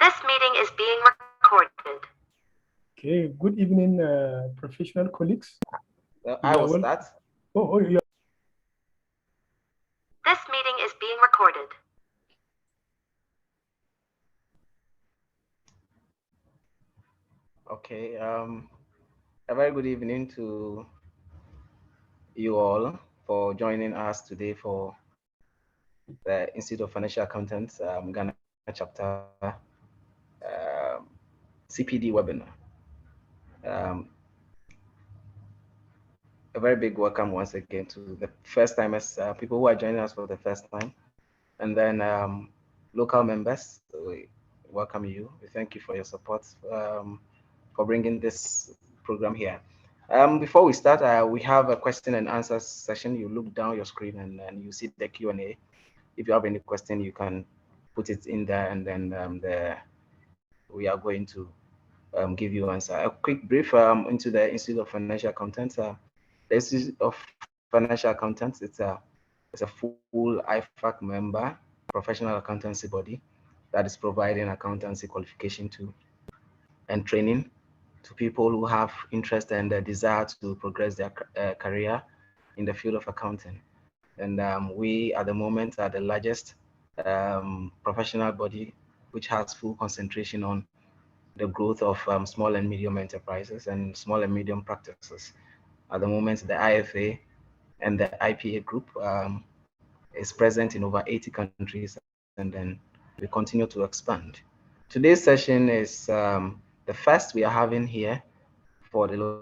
This meeting is being recorded. Okay, good evening, professional colleagues. I You are will welcome. start. Yeah. This meeting is being recorded. Okay. A very good evening to you all for joining us today for the Institute of Financial Accountants Ghana chapter CPD webinar. Um, a very big welcome once again to the first timers, people who are joining us for the first time, and then local members. We welcome you. We thank you for your support for bringing this program here. Before we start, we have a question and answer session. You look down your screen and you see the Q&A. If you have any question, you can put it in there, and then we are going to give you answer. A quick brief into the Institute of Financial Accountants. The Institute of Financial Accountants, it's a full IFAC member, professional accountancy body that is providing accountancy qualification to and training to people who have interest and the desire to progress their career in the field of accounting. And we, at the moment, are the largest professional body which has full concentration on the growth of small and medium enterprises and small and medium practices. At the moment, the IFA and the IPA group is present in over 80 countries, and then we continue to expand. Today's session is the first we are having here for the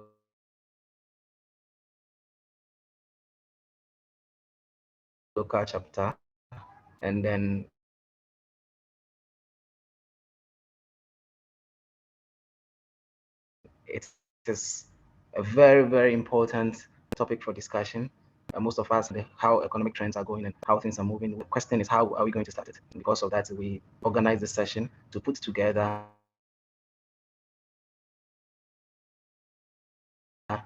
local chapter, and then it is a very, very important topic for discussion. Most of us know how economic trends are going and how things are moving. The question is, how are we going to start it? And because of that, we organized this session to put together a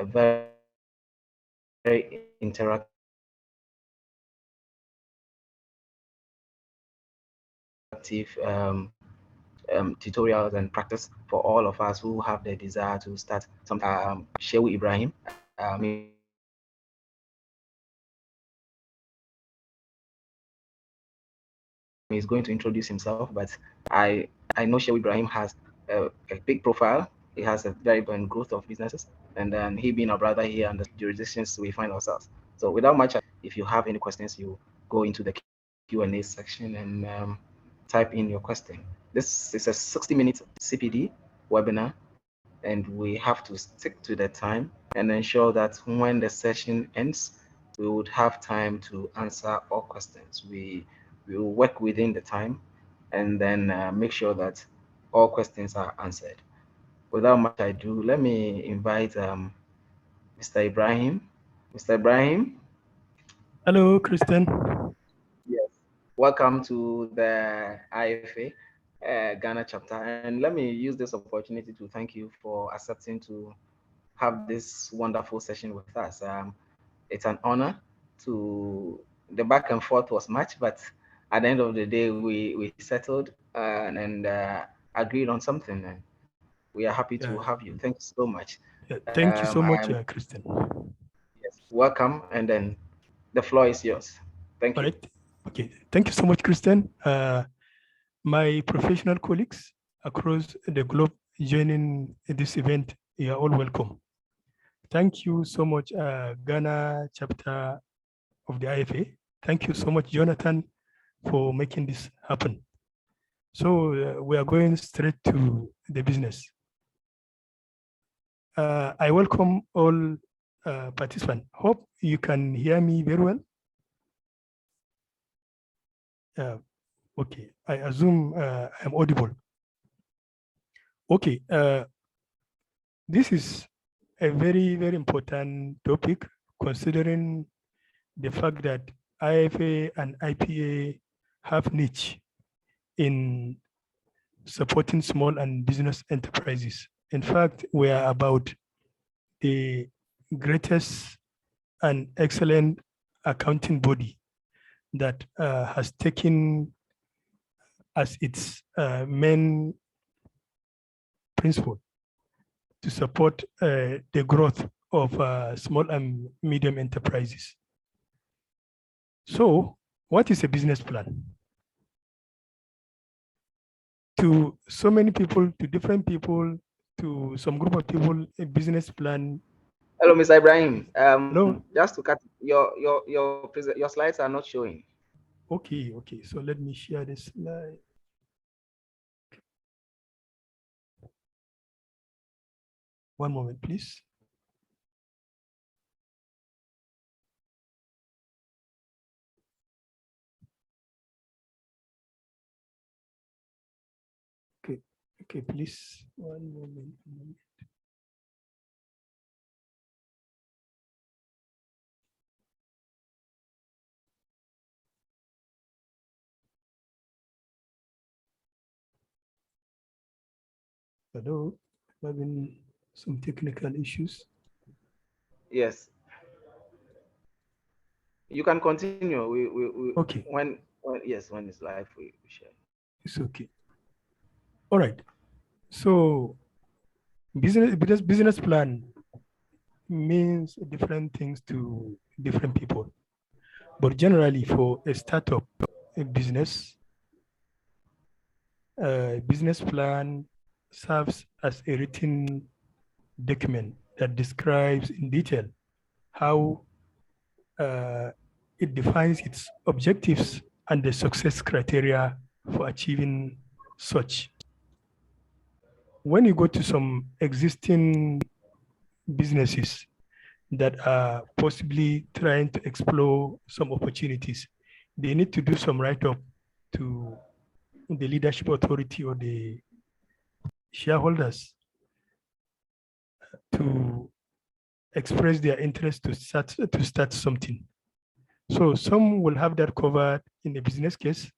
very interactive tutorials and practice for all of us who have the desire to start something. Shehu Ibrahim, he's going to introduce himself, but I know Shehu Ibrahim has a big profile. He has a very important growth of businesses, and then he being our brother here and the jurisdictions we find ourselves. So without much, if you have any questions, you go into the Q&A section and type in your question. This is a 60-minute CPD webinar, and we have to stick to the time and ensure that when the session ends, we would have time to answer all questions. We will work within the time and then make sure that all questions are answered. Without much ado, let me invite Mr. Ibrahim. Mr. Ibrahim, Hello, Christian. yes, welcome to the IFA Ghana chapter. And let me use this opportunity to thank you for accepting to have this wonderful session with us. It's an honor to, the back and forth was much, but at the end of the day, we settled and agreed on something. And we are happy to have you. Thanks so much. Thank you so much, I'm Christian. yes, welcome. And then the floor is yours. Thank All you. right. Okay. Thank you so much, Christian. My professional colleagues across the globe joining this event, you are all welcome. Thank you so much, Ghana chapter of the IFA. Thank you so much, Jonathan, for making this happen. So we are going straight to the business. I welcome all participants. Hope you can hear me very well. Okay, I assume I'm audible. Okay, this is a very, very important topic considering the fact that IFA and IPA have niche in supporting small and business enterprises. In fact, we are about the greatest and excellent accounting body that has taken as its main principle to support the growth of small and medium enterprises. So, what is a business plan? To so many people, to different people, to some group of people, a business plan. Hello, Mr. Ibrahim. Hello. Just to cut your slides are not showing. Okay. So let me share this slide. One moment, please. Okay, please. One moment. Hello, having some technical issues. Yes. You can continue. We okay. When it's live, we share. It's okay. All right. So business plan means different things to different people. But generally for a startup a business plan serves as a written document that describes in detail how it defines its objectives and the success criteria for achieving such. When you go to some existing businesses that are possibly trying to explore some opportunities, they need to do some write-up to the leadership authority or the shareholders to express their interest to start something. So some will have that covered in a business case,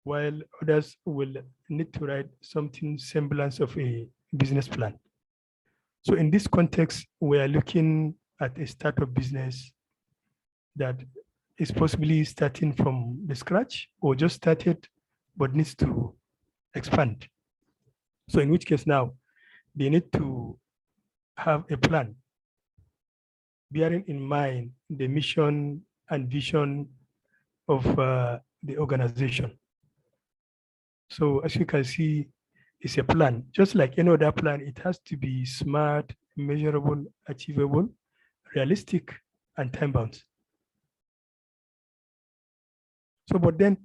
while others will need to write something semblance of a business plan. So in this context, we are looking at a startup business that is possibly starting from the scratch or just started but needs to expand. So in which case now, they need to have a plan bearing in mind the mission and vision of the organization. So as you can see, it's a plan. Just like any other plan, it has to be smart, measurable, achievable, realistic, and time-bound. So, but then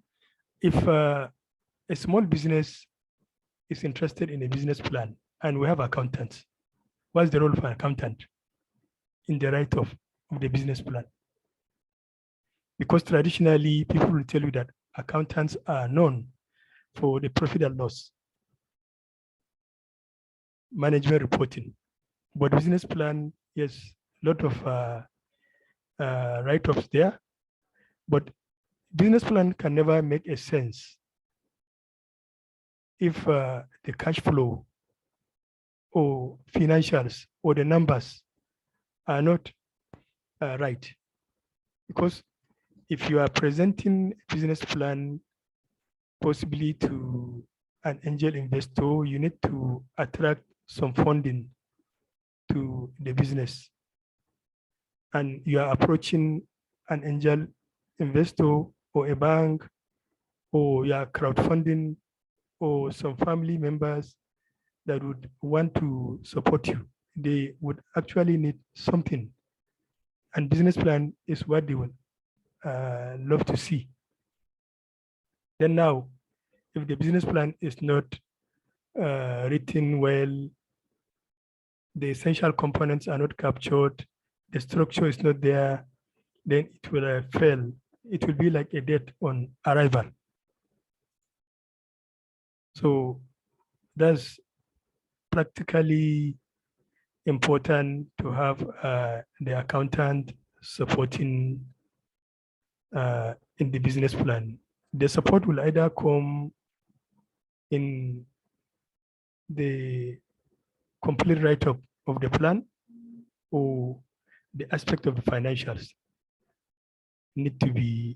if a small business is interested in a business plan and we have accountants, what's the role of an accountant in the write-off of the business plan? Because traditionally, people will tell you that accountants are known for the profit and loss, management reporting. But business plan, yes, a lot of write-offs there. But business plan can never make a sense if the cash flow or financials or the numbers are not right. Because if you are presenting a business plan possibly to an angel investor, you need to attract some funding to the business. And you are approaching an angel investor or a bank, or you are crowdfunding, or some family members that would want to support you. They would actually need something. And business plan is what they would love to see. Then now, if the business plan is not written well, the essential components are not captured, the structure is not there, then it will fail. It will be like a debt on arrival. So that's practically important to have the accountant supporting in the business plan. The support will either come in the complete write-up of the plan or the aspect of the financials need to be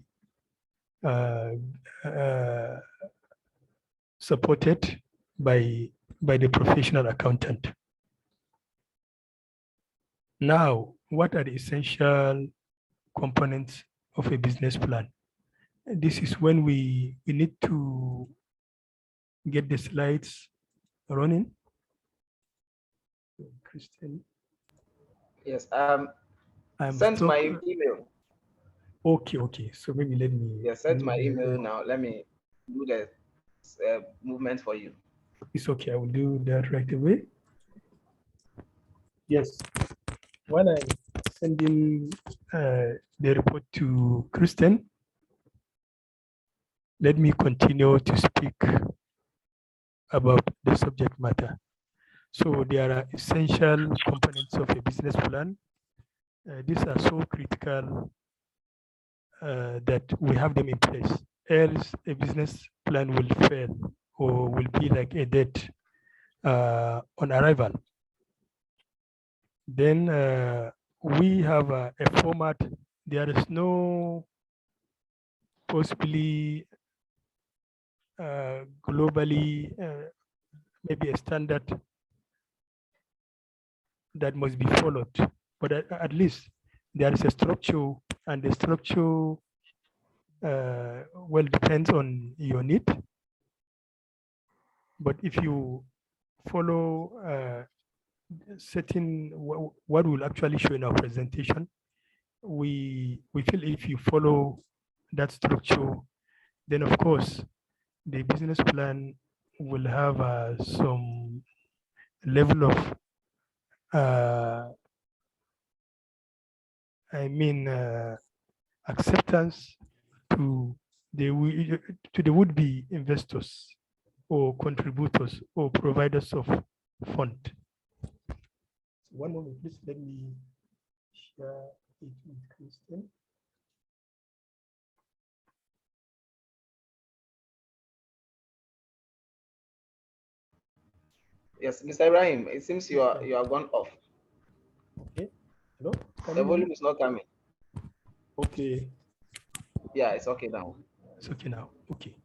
supported by the professional accountant. Now, what are the essential components of a business plan? This is when we need to get the slides running. Christian. Yes. I'm Send stuck. my email. Okay. So maybe let me. Yes, send my email now. Let me do the movement for you. It's okay. I will do that right away. Yes. While I'm sending the report to Kristen, let me continue to speak about the subject matter. So there are essential components of a business plan. These are so critical that we have them in place. Else a business plan will fail or will be like a dead on arrival. Then we have a format. There is no possibly globally maybe a standard that must be followed, but at least there is a structure, and the structure well depends on your need. But if you follow certain what will actually show in our presentation, we feel if you follow that structure, then of course the business plan will have some level of acceptance to the would-be investors or contributors or providers of fund. One moment, please. Let me share it with Kristen. Yes, Mr. Ibrahim, it seems you are gone off. Okay. Hello? The volume is not coming. Okay. Yeah, it's okay now. It's okay now. Okay.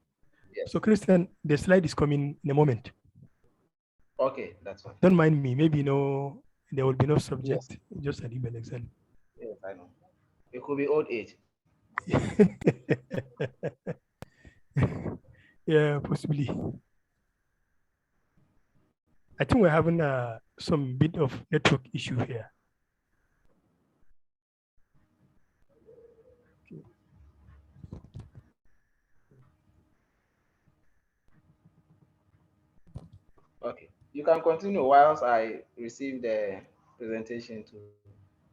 Yes. So, Christian, the slide is coming in a moment. Okay, that's fine. Don't mind me. Maybe there will be no subject. Yes. Just an email exam. Yes, I know. It could be old age. Yeah, possibly. I think we're having some bit of network issue here. Okay, you can continue whilst I receive the presentation to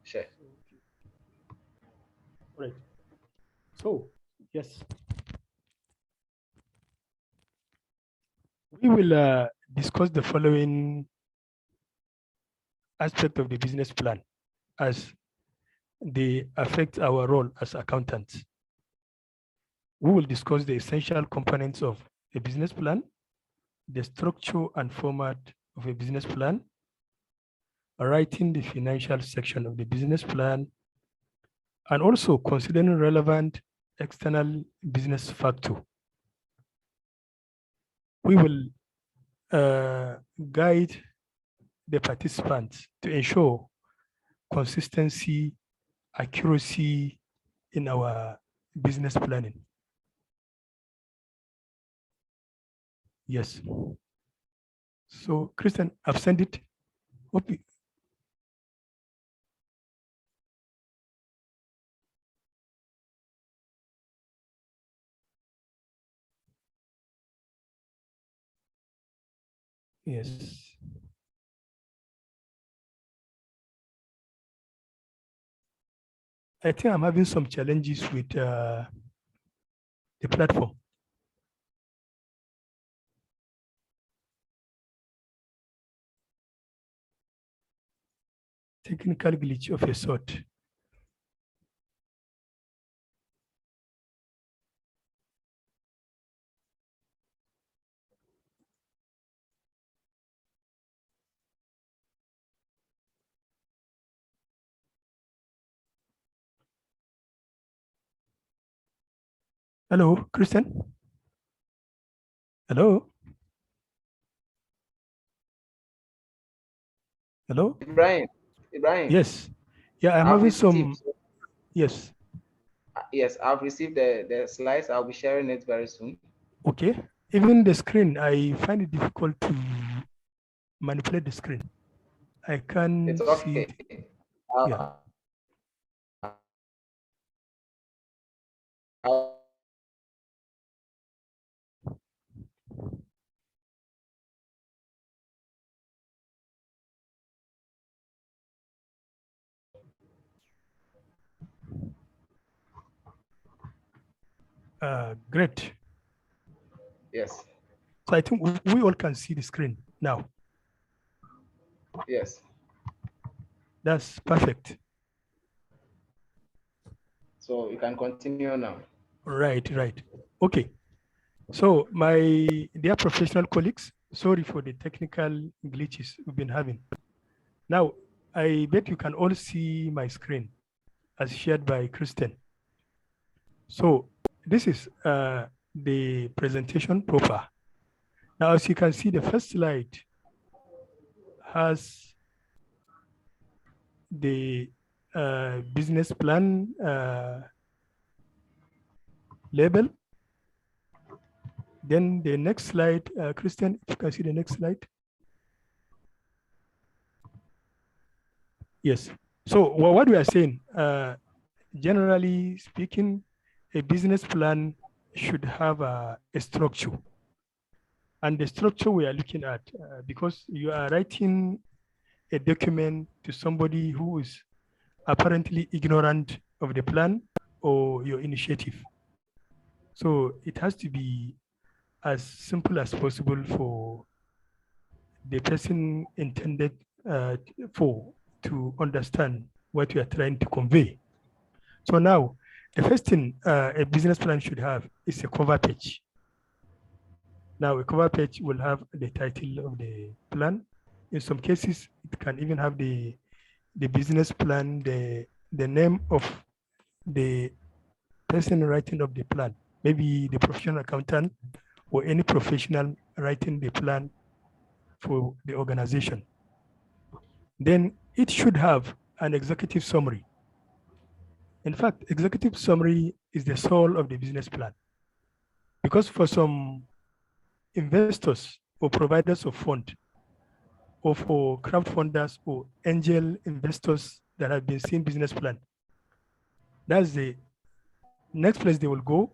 share. Right. So, yes. We will discuss the following aspect of the business plan as they affect our role as accountants. We will discuss the essential components of a business plan, the structure and format of a business plan, writing the financial section of the business plan, and also considering relevant external business factor. We will guide the participants to ensure consistency, accuracy in our business planning. Yes. So, Christian, I've sent it. Hope you, yes. I think I'm having some challenges with the platform. Technical glitch of a sort. Hello, Christian? Hello? Hello? Ibrahim, Ibrahim, Yes. Yeah, I'm I've having received. some, yes. Yes, I've received the slides. I'll be sharing it very soon. Okay. Even the screen, I find it difficult to manipulate the screen. I can't It's see okay. it. Yeah. I'll Great. yes, So I think we all can see the screen now. yes. That's perfect. So you can continue now. Right, right. Okay. So my dear professional colleagues, sorry for the technical glitches we've been having. Now, I bet you can all see my screen as shared by Kristen. So this is the presentation proper. Now, as you can see, the first slide has the business plan label. Then the next slide, Christian, if you can see the next slide. Yes. So what we are saying, generally speaking, a business plan should have a structure. And the structure we are looking at, because you are writing a document to somebody who is apparently ignorant of the plan or your initiative. So it has to be as simple as possible for the person intended for to understand what you are trying to convey. So now, the first thing a business plan should have is a cover page. Now, a cover page will have the title of the plan. In some cases, it can even have the business plan, the name of the person writing of the plan, maybe the professional accountant or any professional writing the plan for the organization. Then it should have an executive summary. In fact, executive summary is the soul of the business plan. Because for some investors or providers of fund, or for crowdfunders or angel investors that have been seeing business plan, that's the next place they will go,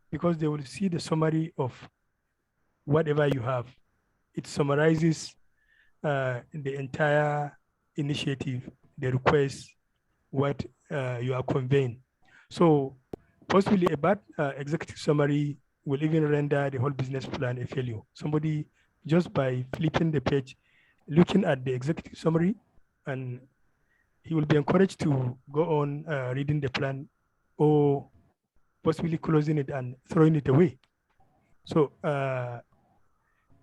because they will see the summary of whatever you have. It summarizes the entire initiative, the request, what you are conveying. So possibly a bad executive summary will even render the whole business plan a failure. Somebody, just by flipping the page, looking at the executive summary, and he will be encouraged to go on reading the plan, or possibly closing it and throwing it away. So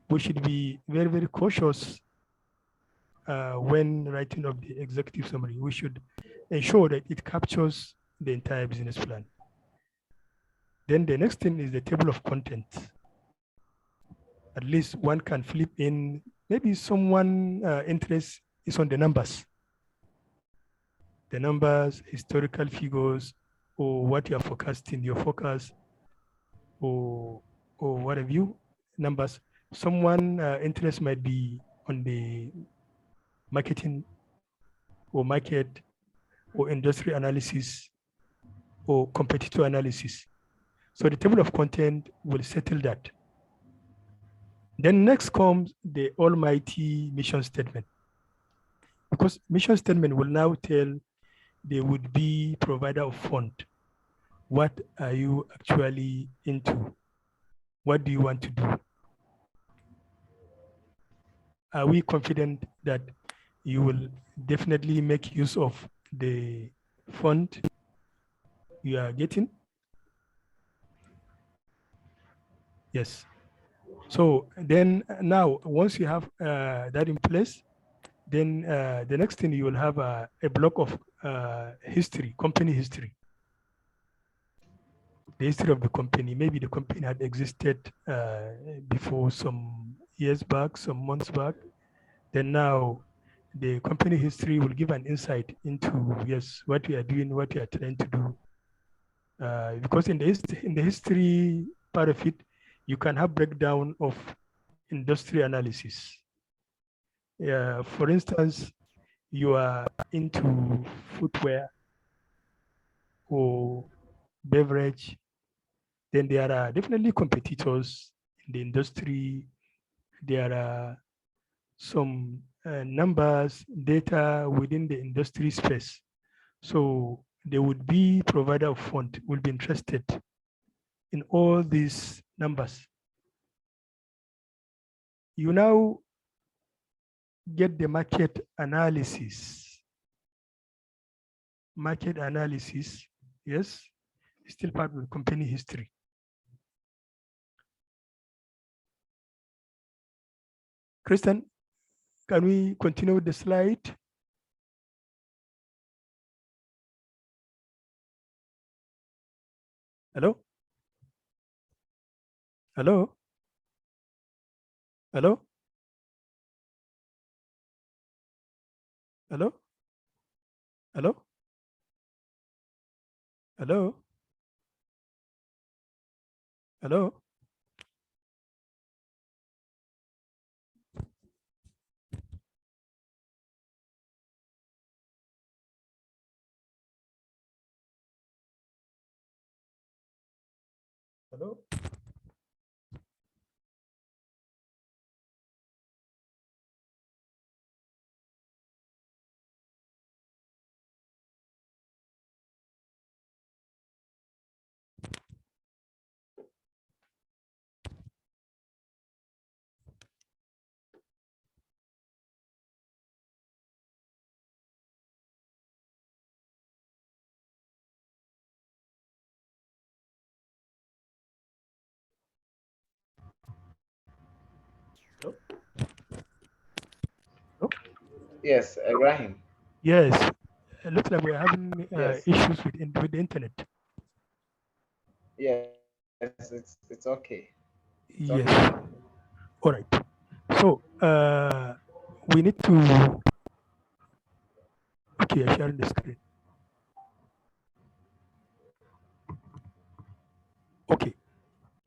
we should be very, very cautious when writing of the executive summary. We should ensure that it captures the entire business plan. Then the next thing is the table of contents. At least one can flip in, maybe someone interest is on the numbers. The numbers, historical figures, or what you are forecasting, your forecast, or what have you, numbers. Someone interest might be on the marketing or market or industry analysis or competitor analysis. So the table of content will settle that. Then next comes the almighty mission statement, because mission statement will now tell the would-be provider of fund, what are you actually into? What do you want to do? Are we confident that you will definitely make use of the fund you are getting? Yes. So then now, once you have that in place, then the next thing you will have a block of history, company history. the history of the company. Maybe the company had existed before some years back, some months back. Then now the company history will give an insight into, yes, what we are doing, what we are trying to do. Because in the history part of it, you can have breakdown of industry analysis. For instance, you are into footwear or beverage, then there are definitely competitors in the industry. There are some numbers, data within the industry space. So there would be provider of fund will be interested in all these numbers. You now get the market analysis. Market analysis, yes, still part of the company history. Kristen, can we continue with the slide? Hello? Hello? Hello? Hello? Hello? Hello? Hello? Hello? Hello? Hello? Yes, Ibrahim. Yes, it looks like we're having Yes. issues with the internet. Yes, it's okay. It's Yes. okay. All right. So we need to. Okay, I'm sharing the screen. Okay.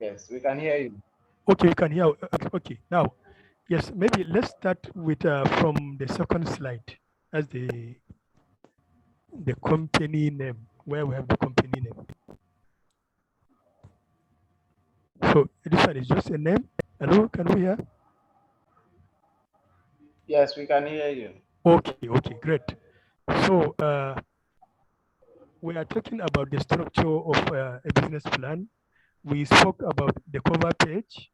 Yes, we can hear you. Okay, you can hear. Okay, now, yes, maybe let's start with from the second slide as the company name, where we have the company name. So this one is just a name. Hello, can we hear? Yes, we can hear you. Okay, okay, great. So we are talking about the structure of a business plan. We spoke about the cover page,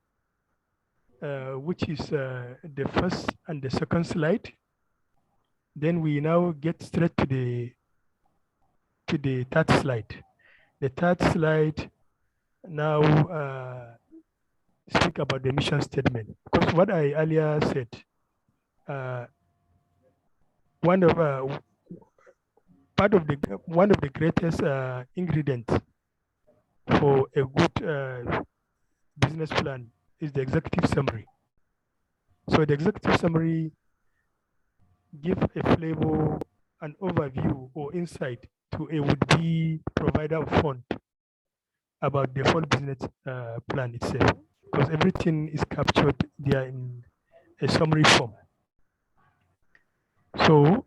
which is the first and the second slide. Then we now get straight to the third slide. The third slide now speak about the mission statement. Because what I earlier said, one of the greatest ingredients for a good business plan is the executive summary. So the executive summary give a flavor, an overview or insight to a would-be provider of fund about the whole business plan itself, because everything is captured there in a summary form. So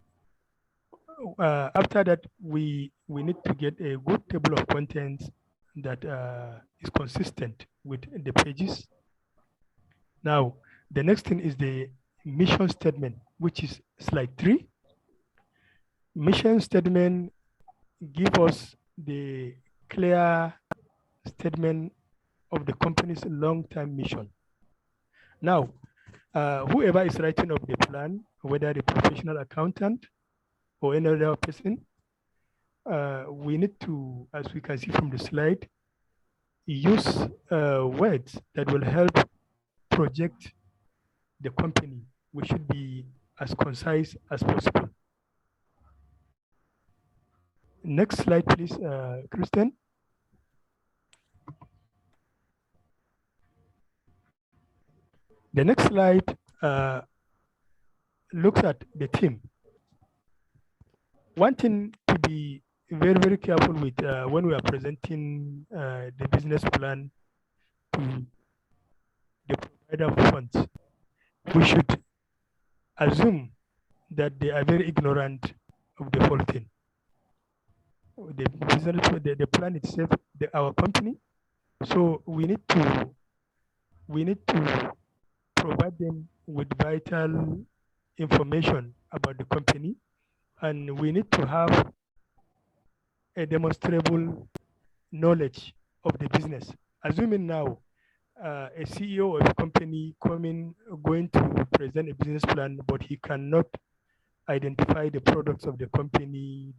after that, we need to get a good table of contents that is consistent with the pages. Now, the next thing is the mission statement, which is slide 3. Mission statement give us the clear statement of the company's long-term mission. Now, whoever is writing up the plan, whether the professional accountant or any other person, we need to, as we can see from the slide, use words that will help project the company. We should be as concise as possible. Next slide, please, Kristen. The next slide looks at the team. One thing to be very, very careful with when we are presenting the business plan to the provider of funds, we should assume that they are very ignorant of the whole thing. The business, the plan itself, our company. So we need to provide them with vital information about the company, and we need to have a demonstrable knowledge of the business. Assuming now a CEO of a company going to present a business plan, but he cannot identify the products of the company,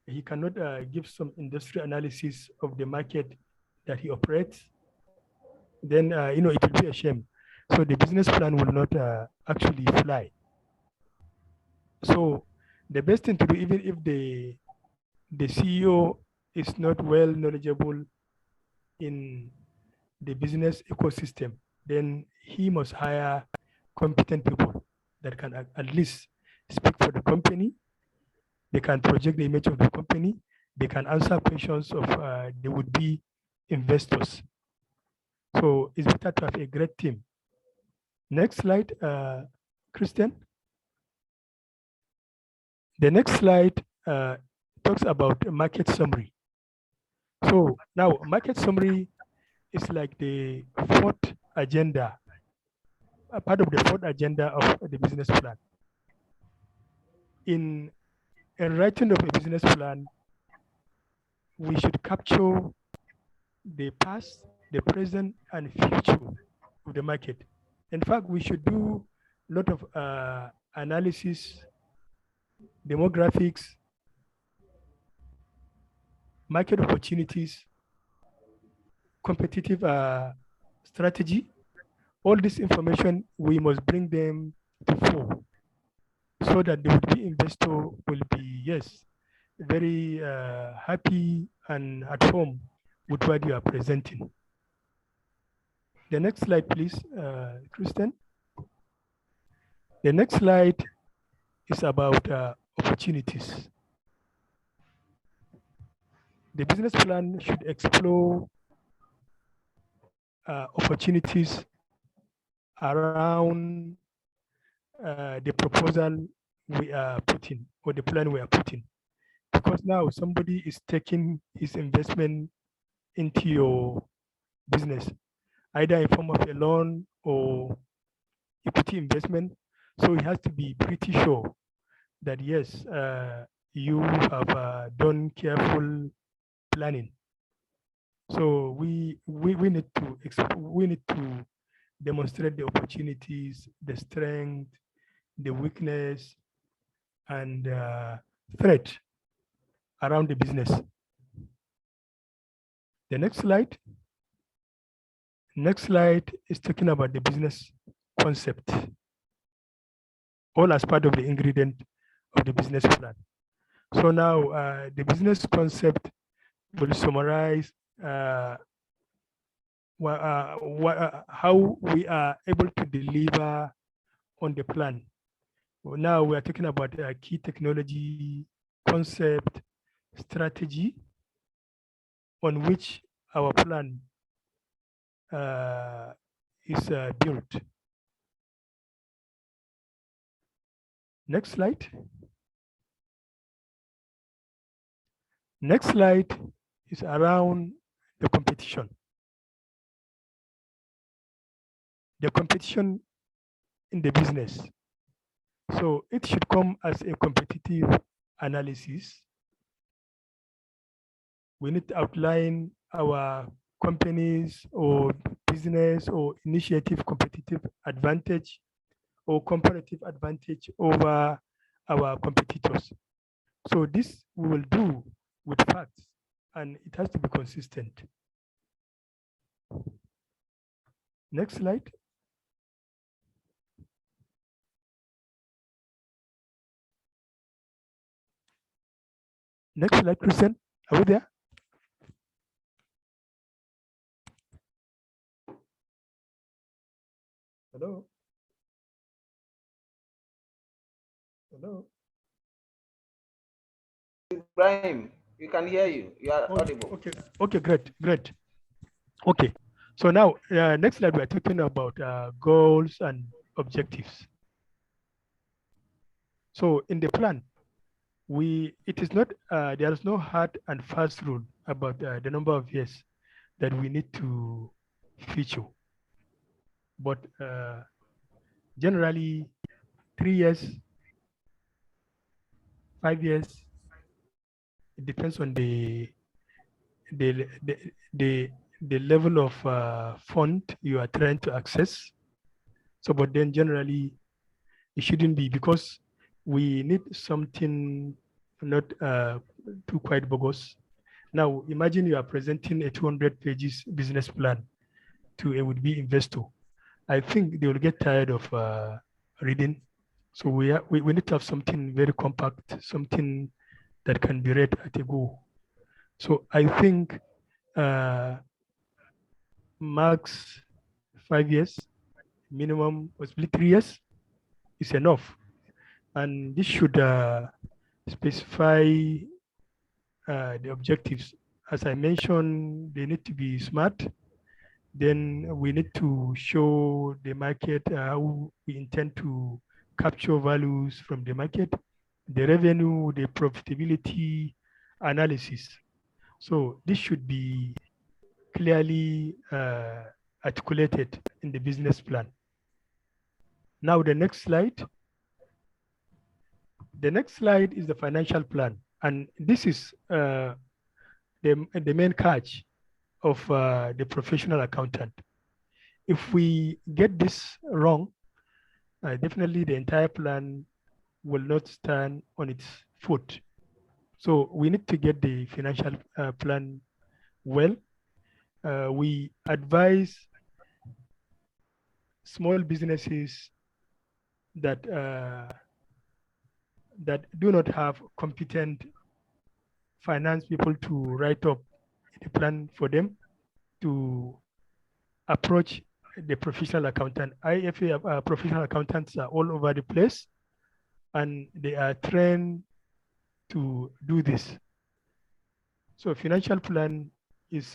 he cannot give some industry analysis of the market that he operates, then it will be a shame. So the business plan will not actually fly. So the best thing to do, even if the CEO is not well knowledgeable in the business ecosystem, then he must hire competent people that can at least speak for the company. They can project the image of the company. They can answer questions of the would-be investors. So it's better to have a great team. Next slide, Christian. The next slide talks about market summary. So now market summary is like the fourth agenda, a part of the fourth agenda of the business plan. In writing of a business plan, we should capture the past, the present, and future of the market. In fact, we should do a lot of analysis, demographics, market opportunities, competitive strategy. All this information, we must bring them to fore so that the would-be investor will be, yes, very happy and at home with what you are presenting. The next slide, please, Kristen. The next slide is about opportunities. The business plan should explore opportunities around the proposal we are putting, or the plan we are putting. Because now somebody is taking his investment into your business, either in form of a loan or equity investment. So he has to be pretty sure that yes, you have done careful planning. So we need to demonstrate the opportunities, the strength, the weakness, and threat around the business. The next slide. Next slide is talking about the business concept, all as part of the ingredient of the business plan. So now the business concept will summarize how we are able to deliver on the plan. Now we are talking about key technology, concept, strategy on which our plan is built. Next slide. Next slide is around the competition. The competition in the business. So it should come as a competitive analysis. We need to outline our companies or business or initiative competitive advantage or comparative advantage over our competitors. So this we will do with facts, and it has to be consistent. Next slide. Next slide, Christian. Are we there? Hello? Hello? Ibrahim, we can hear you. You are audible. Okay, okay, great. Okay, so now next slide, we're talking about goals and objectives. So in the plan, it is not, there is no hard and fast rule about the number of years that we need to feature. But generally, 3 years, 5 years, it depends on the the the, the level of fund you are trying to access. So, but then generally, it shouldn't be, because we need something not too quite bogus. Now, imagine you are presenting a 200 pages business plan to a would-be investor. I think they will get tired of reading. So we need to have something very compact, something that can be read at a go. So I think max 5 years, minimum possibly 3 years is enough. And this should specify the objectives. As I mentioned, they need to be smart. Then we need to show the market how we intend to capture values from the market, the revenue, the profitability analysis. So this should be clearly articulated in the business plan. Now the next slide. The next slide is the financial plan. And this is the main catch of the professional accountant. If we get this wrong, definitely the entire plan will not stand on its foot. So we need to get the financial plan well. We advise small businesses that that do not have competent finance people to write up the plan for them to approach the professional accountant. IFA professional accountants are all over the place, and they are trained to do this. So financial plan is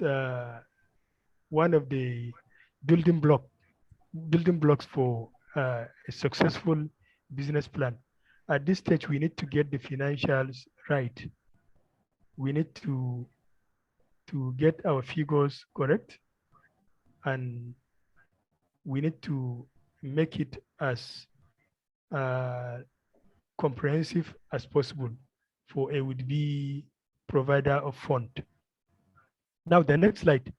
one of the building blocks for a successful business plan. At this stage, we need to get the financials right. We need to get our figures correct, and we need to make it as comprehensive as possible for a would-be provider of fund. Now the next slide.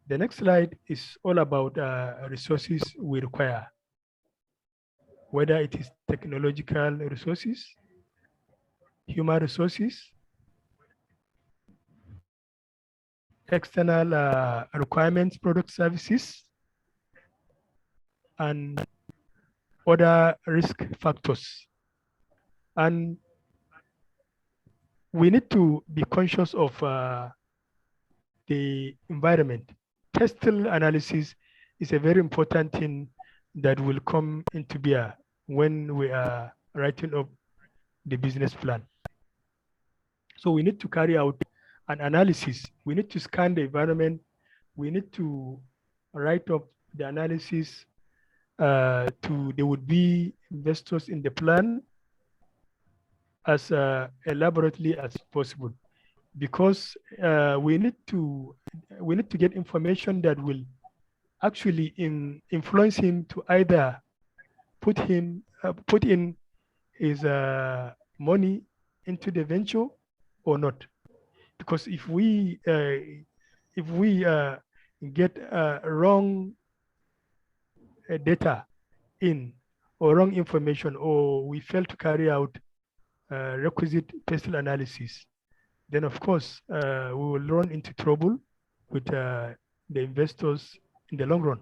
The next slide is all about resources we require, whether it is technological resources, human resources, external requirements, product services, and other risk factors. And we need to be conscious of the environment. Textile analysis is a very important thing that will come into bear when we are writing up the business plan. So we need to carry out an analysis. We need to scan the environment. We need to write up the analysis to the would-be investors in the plan as elaborately as possible, because we need to get information that will actually influence him to either put in his money into the venture or not. Because if we get wrong data in, or wrong information, or we fail to carry out requisite pestle analysis, then of course we will run into trouble with the investors in the long run,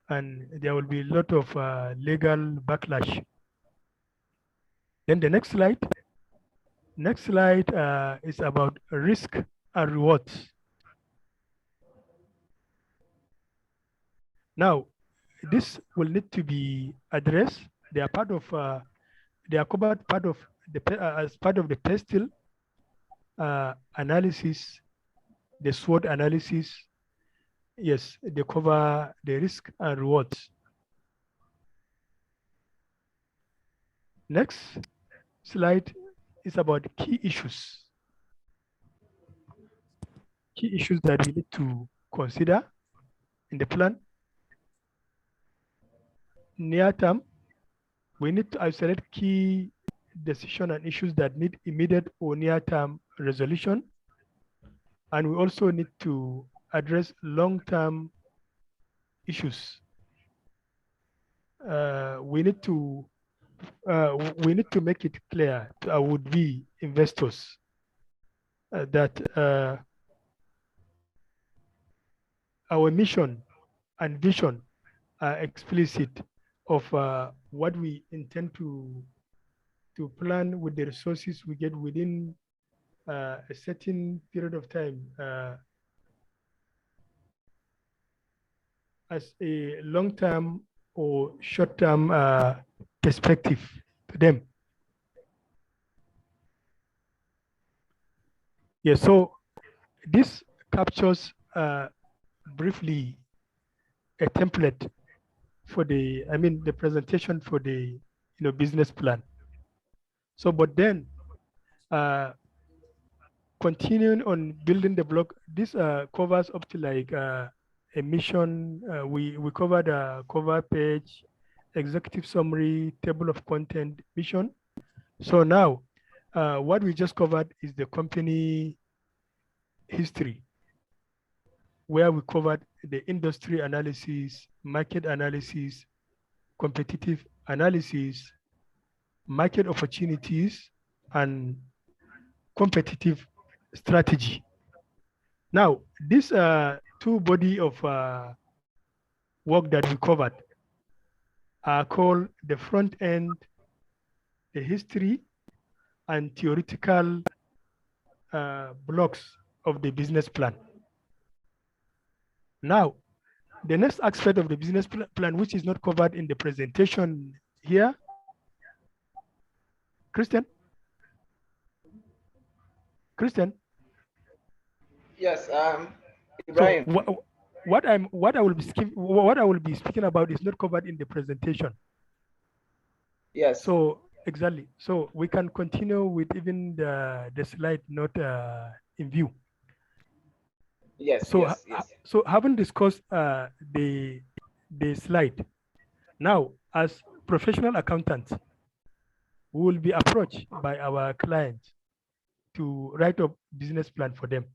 and there will be a lot of legal backlash. Then the next slide. Next slide is about risk and rewards. Now, this will need to be addressed. They are part of, they are covered part of as part of the PESTEL analysis, the SWOT analysis. Yes, they cover the risk and rewards. Next slide is about key issues. Key issues that we need to consider in the plan. Near term, we need to isolate key decision and issues that need immediate or near-term resolution. And we also need to address long-term issues. We need to make it clear to our would-be investors that our mission and vision are explicit of what we intend to plan with the resources we get within a certain period of time as a long-term or short-term perspective to them. Yeah, so this captures briefly a template for the, the presentation for the business plan. So, but then continuing on building the block, this covers up to like a mission. We covered a cover page, executive summary, table of content, mission. So now what we just covered is the company history, where we covered the industry analysis, market analysis, competitive analysis, market opportunities, and competitive strategy. Now, these two body of work that we covered are called the front end, the history, and theoretical blocks of the business plan. Now, the next aspect of the business plan, which is not covered in the presentation here, Christian? Christian? Yes, Ibrahim. So what I will be speaking about is not covered in the presentation. Yes. So exactly. So we can continue with even the slide not in view. Yes. So yes. So having discussed the slide, now as professional accountants, we will be approached by our clients to write up business plan for them.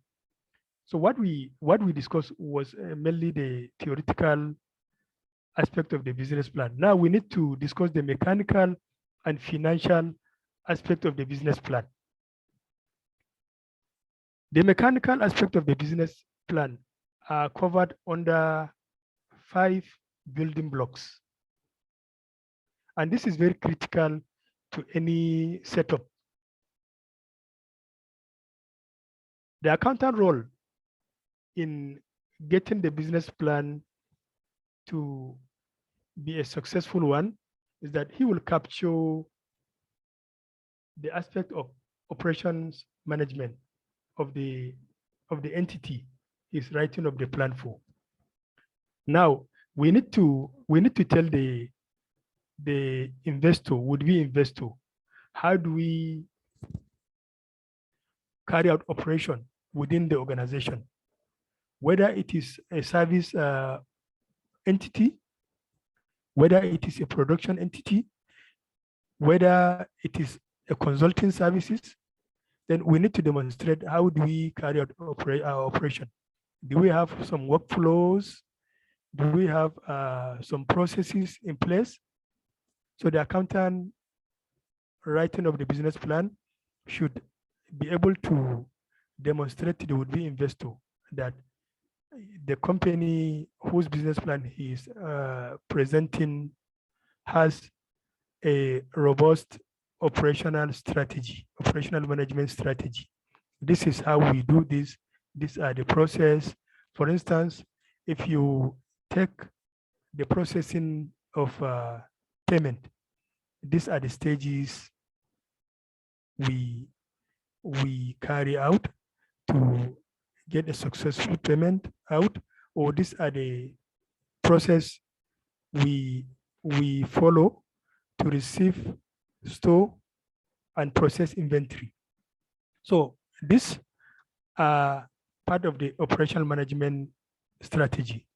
So what we discussed was mainly the theoretical aspect of the business plan. Now we need to discuss the mechanical and financial aspect of the business plan. The mechanical aspect of the business plan are covered under 5 building blocks. And this is very critical to any setup. The accountant role in getting the business plan to be a successful one is that he will capture the aspect of operations management of the entity he's writing up the plan for. Now we need to tell the investor, would-be investor, how do we carry out operation within the organization, whether it is a service entity, whether it is a production entity, whether it is a consulting services. Then we need to demonstrate how do we carry out our operation. Do we have some workflows? Do we have some processes in place? So the accountant writing of the business plan should be able to demonstrate to the would-be investor that the company whose business plan he is presenting has a robust operational strategy, operational management strategy. This is how we do this. These are the process. For instance, if you take the processing of payment. These are the stages we carry out to get a successful payment out, or these are the process we follow to receive, store, and process inventory. So this are part of the operational management strategy.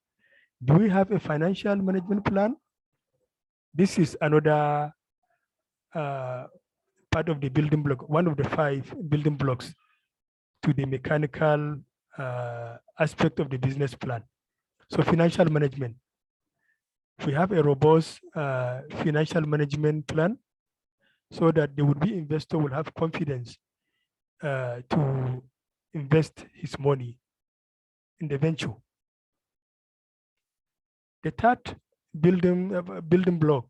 Do we have a financial management plan? This is another part of the building block, one of the 5 building blocks to the mechanical aspect of the business plan. So financial management. We have a robust financial management plan so that the would-be investor will have confidence to invest his money in the venture. The third building block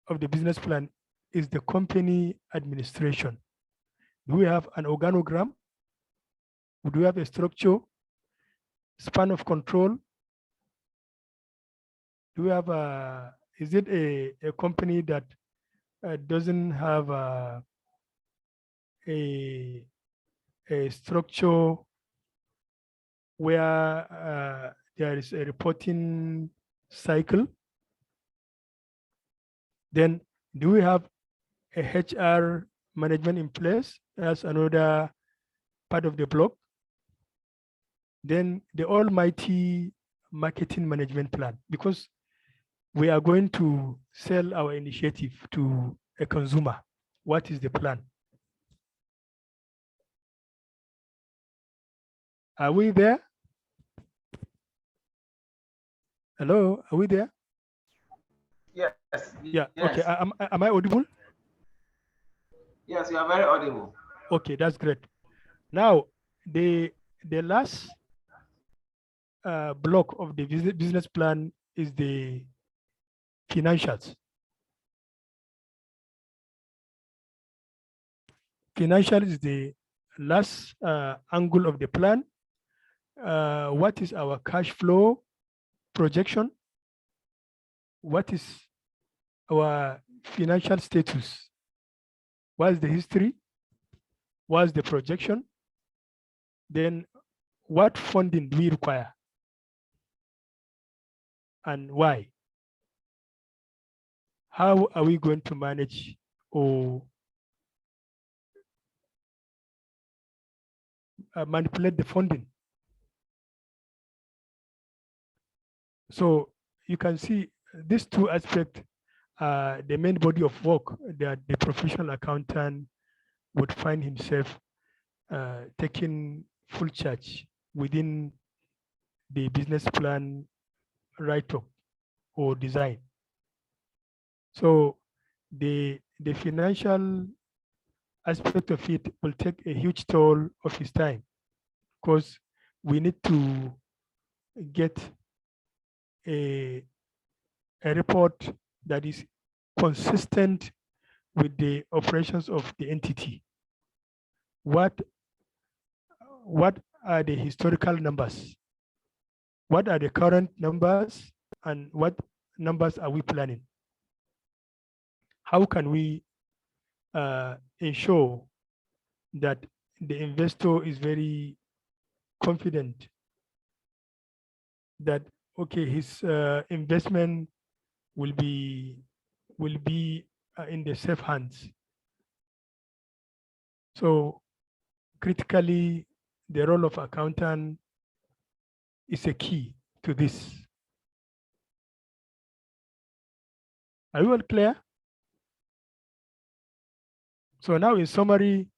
of the business plan is the company administration. Do we have an organogram? Do we have a structure, span of control? Do we have is it a company that doesn't have a structure where there is a reporting cycle? Then do we have a HR management in place? That's another part of the block. Then the almighty marketing management plan, because we are going to sell our initiative to a consumer. What is the plan? Are we there? Hello, are we there? Yes. Yeah, Yes. okay. Am I audible? Yes, you are very audible. Okay, that's great. Now, the last block of the business plan is the financials. Financial is the last angle of the plan. What is our cash flow projection? What is our financial status? What is the history? What is the projection? Then what funding do we require? And why? How are we going to manage or manipulate the funding? So you can see these 2 aspects are the main body of work that the professional accountant would find himself taking full charge within the business plan write-up or design. So the financial aspect of it will take a huge toll of his time, because we need to get a report that is consistent with the operations of the entity. What are the historical numbers? What are the current numbers, and what numbers are we planning? How can we ensure that the investor is very confident that okay, his investment will be in the safe hands? So critically, the role of accountant is a key to this. Are you all clear? So now in summary,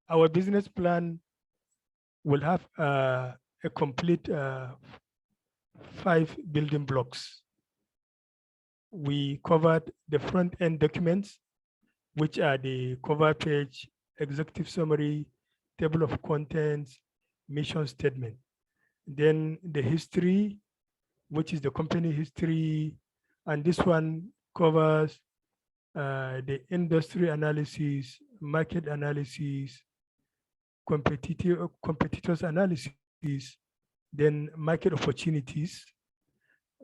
our business plan will have a complete 5 building blocks. We covered the front-end documents, which are the cover page, executive summary, table of contents, mission statement. Then the history, which is the company history, and this one covers the industry analysis, market analysis, competitors analysis. is then market opportunities,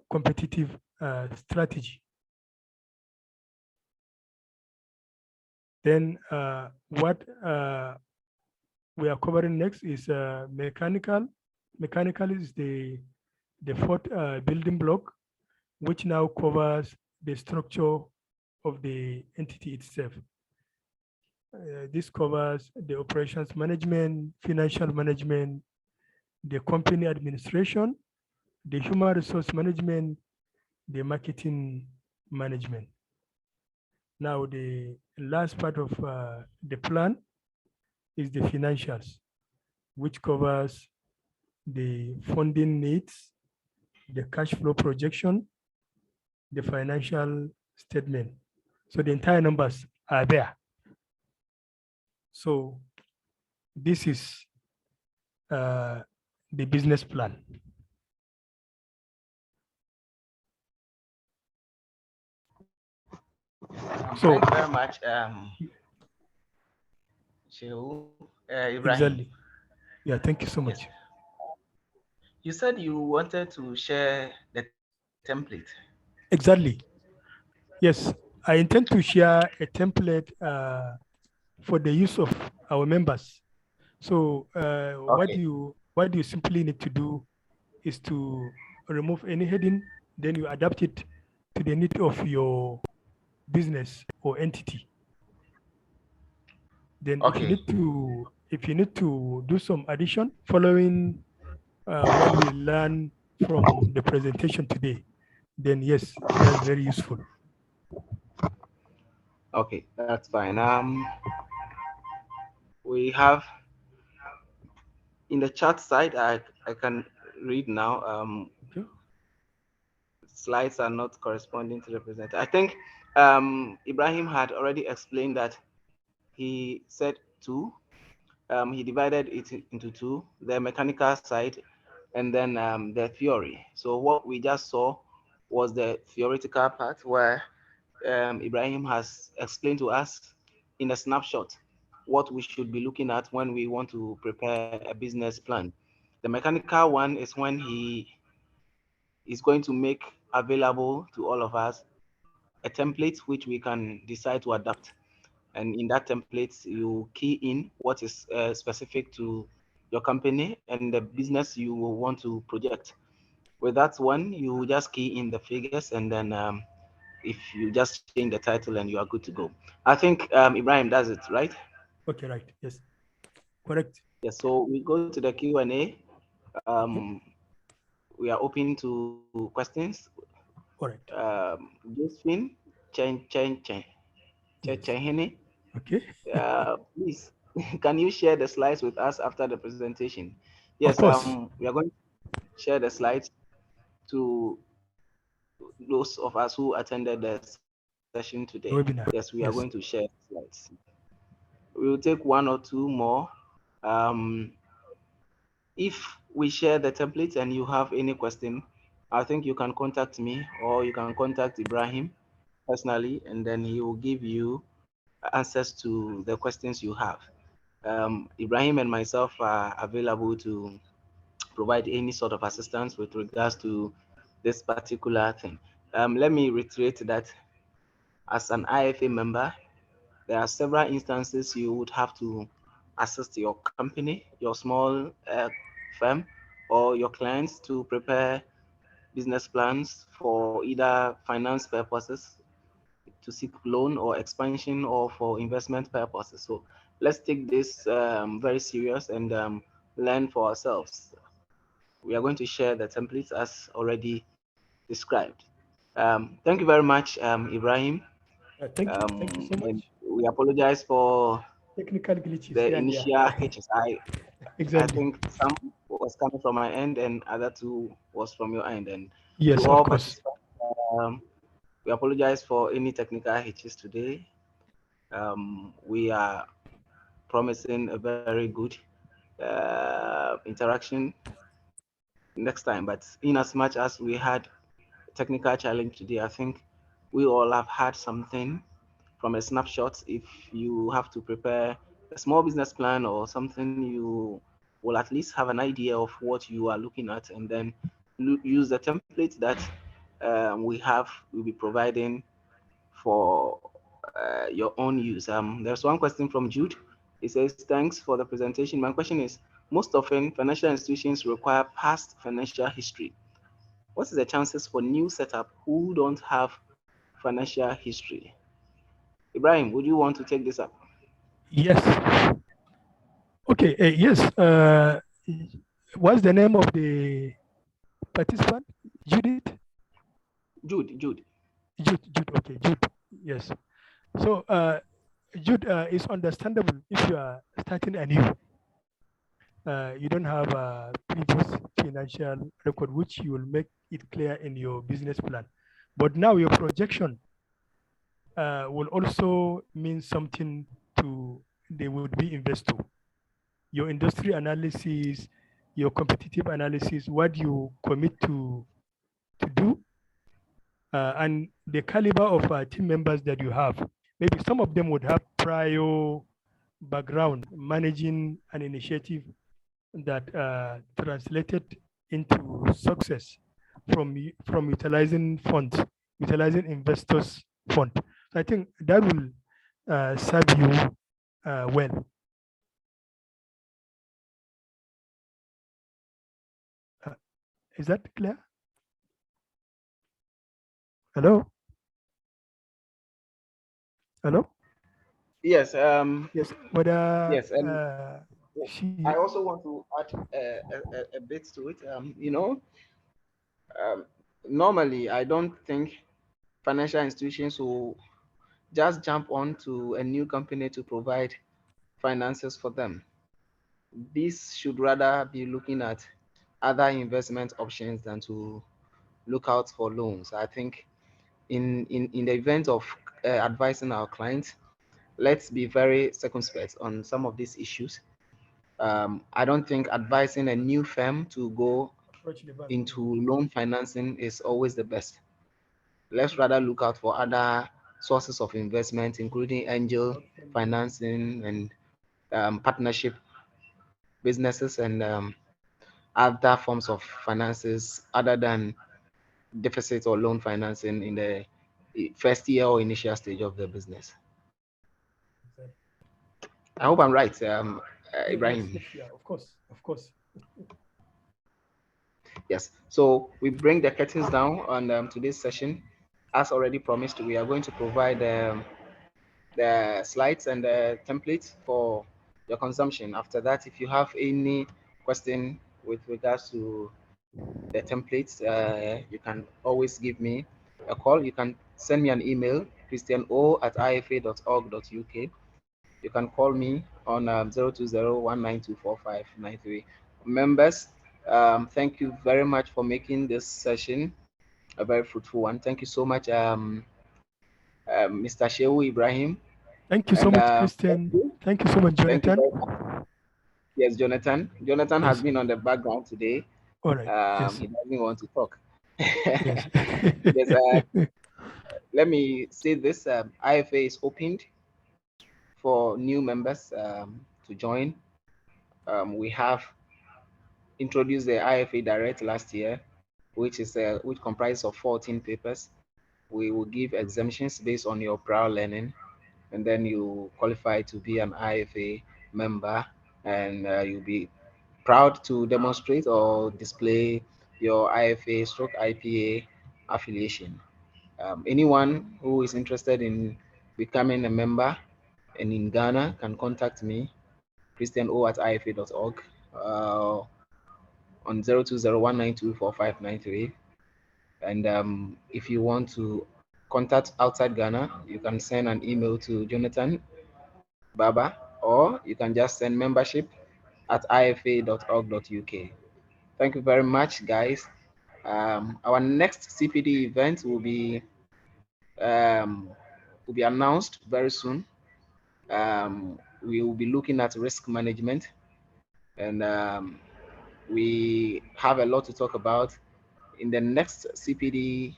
competitive strategy. Then what we are covering next is mechanical. Mechanical is the fourth building block, which now covers the structure of the entity itself. This covers the operations management, financial management, the company administration, the human resource management, the marketing management. Now, the last part of the plan is the financials, which covers the funding needs, the cash flow projection, the financial statement. So the entire numbers are there. So this is the business plan. So thank you very much, Shehu Ibrahim. exactly. Yeah, thank you so much. Yes. You said you wanted to share the template. Exactly. Yes, I intend to share a template for the use of our members. So Okay. what you simply need to do is to remove any heading, then you adapt it to the need of your business or entity. Then if you Okay. need to do some addition following what we learned from the presentation today, then yes, that's very useful. Okay, that's fine. We have in the chat side, I can read now. Okay. Slides are not corresponding to the presenter. I think Ibrahim had already explained that he said two. He divided it into two, the mechanical side and then the theory. So what we just saw was the theoretical part where Ibrahim has explained to us in a snapshot what we should be looking at when we want to prepare a business plan. The mechanical one is when he is going to make available to all of us a template which we can decide to adapt. And in that template, you key in what is specific to your company and the business you will want to project. With that one, you just key in the figures, and then if you just change the title and you are good to go. I think, Ibrahim, that's it, right? Okay, right. Yes. Correct. Yes, so we go to the Q&A. Okay. We are open to questions. All right. Josephine Yes. Chehene, Okay. please, can you share the slides with us after the presentation? Of Yes, course. we are going to share the slides to those of us who attended the session today. The Yes, webinar. we are going to Yes. share slides. We will take one or two more. If we share the template and you have any question, I think you can contact me or you can contact Ibrahim personally, and then he will give you answers to the questions you have. Ibrahim and myself are available to provide any sort of assistance with regards to this particular thing. Let me reiterate that as an IFA member, there are several instances you would have to assist your company, your small firm, or your clients to prepare business plans for either finance purposes, to seek loan or expansion, or for investment purposes. So let's take this very serious and learn for ourselves. We are going to share the templates as already described. Thank you very much, Ibrahim. Thank you. Thank you so much. And we apologize for Technical glitches the here and initial there. HSI. I Exactly. think some was coming from my end and other two was from your end. And to Yes, of all course. participants, we apologize for any technical hitches today. We are promising a very good interaction next time. But in as much as we had a technical challenge today, I think we all have had something from a snapshot. If you have to prepare a small business plan or something you will at least have an idea of what you are looking at, and then use the template that we'll be providing for your own use. There's one question from Jude. He says, thanks for the presentation. My question is, most often financial institutions require past financial history. What is the chances for new setup who don't have financial history? Ibrahim, would you want to take this up? Yes. Okay. Yes. What's the name of the participant? Judith? Jude. Jude. Okay. Jude. Yes. So, Jude, it's understandable if you are starting anew. You don't have a previous financial record, which you will make it clear in your business plan. But now your projection will also mean something to the would-be investor. Your industry analysis, your competitive analysis, what you commit to do, and the caliber of team members that you have. Maybe some of them would have prior background managing an initiative that translated into success from utilizing funds, utilizing investors' fund. So I think that will serve you well. Is that clear? Hello? Hello? Yes. Yes. Whether Yes. And she. I also want to add a bit to it. Normally, I don't think financial institutions will just jump onto a new company to provide finances for them. This should rather be looking at other investment options than to look out for loans. I think in the event of advising our clients, let's be very circumspect on some of these issues. I don't think advising a new firm to go into loan financing is always the best. Let's rather look out for other sources of investment, including angel financing and partnership businesses and other forms of finances other than deficit or loan financing in the first year or initial stage of the business. I hope I'm right, Ibrahim. Yes, yeah, of course, of course. Yes. So we bring the curtains down on today's session. As already promised, we are going to provide the slides and the templates for your consumption. After that, if you have any question with regards to the templates, you can always give me a call. You can send me an email, christiano@ifa.org.uk. You can call me on 020-192-4593. Members, thank you very much for making this session a very fruitful one. Thank you so much, Mr. Shehu Ibrahim. Thank you so much, Christian. Thank you so much, Jonathan. Yes, Jonathan. Jonathan has been on the background today. All right. Yes. He doesn't want to talk. Yes. Yes, let me say this. IFA is opened for new members to join. We have introduced the IFA Direct last year, which comprises of 14 papers. We will give exemptions based on your prior learning, and then you qualify to be an IFA member, and you'll be proud to demonstrate or display your IFA/IPA affiliation. Anyone who is interested in becoming a member and in Ghana can contact me, christiano@ifa.org, on 020-192-4593. And if you want to contact outside Ghana, you can send an email to Jonathan Baba, or you can just send membership@ifa.org.uk. Thank you very much, guys. Our next CPD event will be announced very soon. We will be looking at risk management, and we have a lot to talk about in the next CPD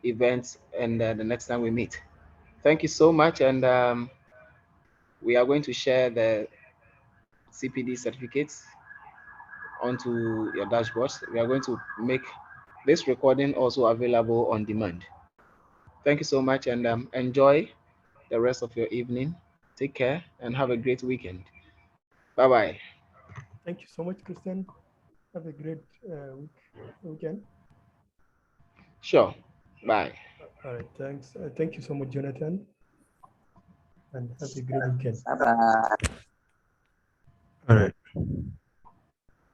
event and the next time we meet. Thank you so much, and we are going to share the CPD certificates onto your dashboards. We are going to make this recording also available on demand. Thank you so much, and enjoy the rest of your evening. Take care and have a great weekend. Bye-bye. Thank you so much, Christian. Have a great weekend. Sure. Bye. All right, thanks. Thank you so much, Jonathan. And have a great weekend. Bye-bye. All right.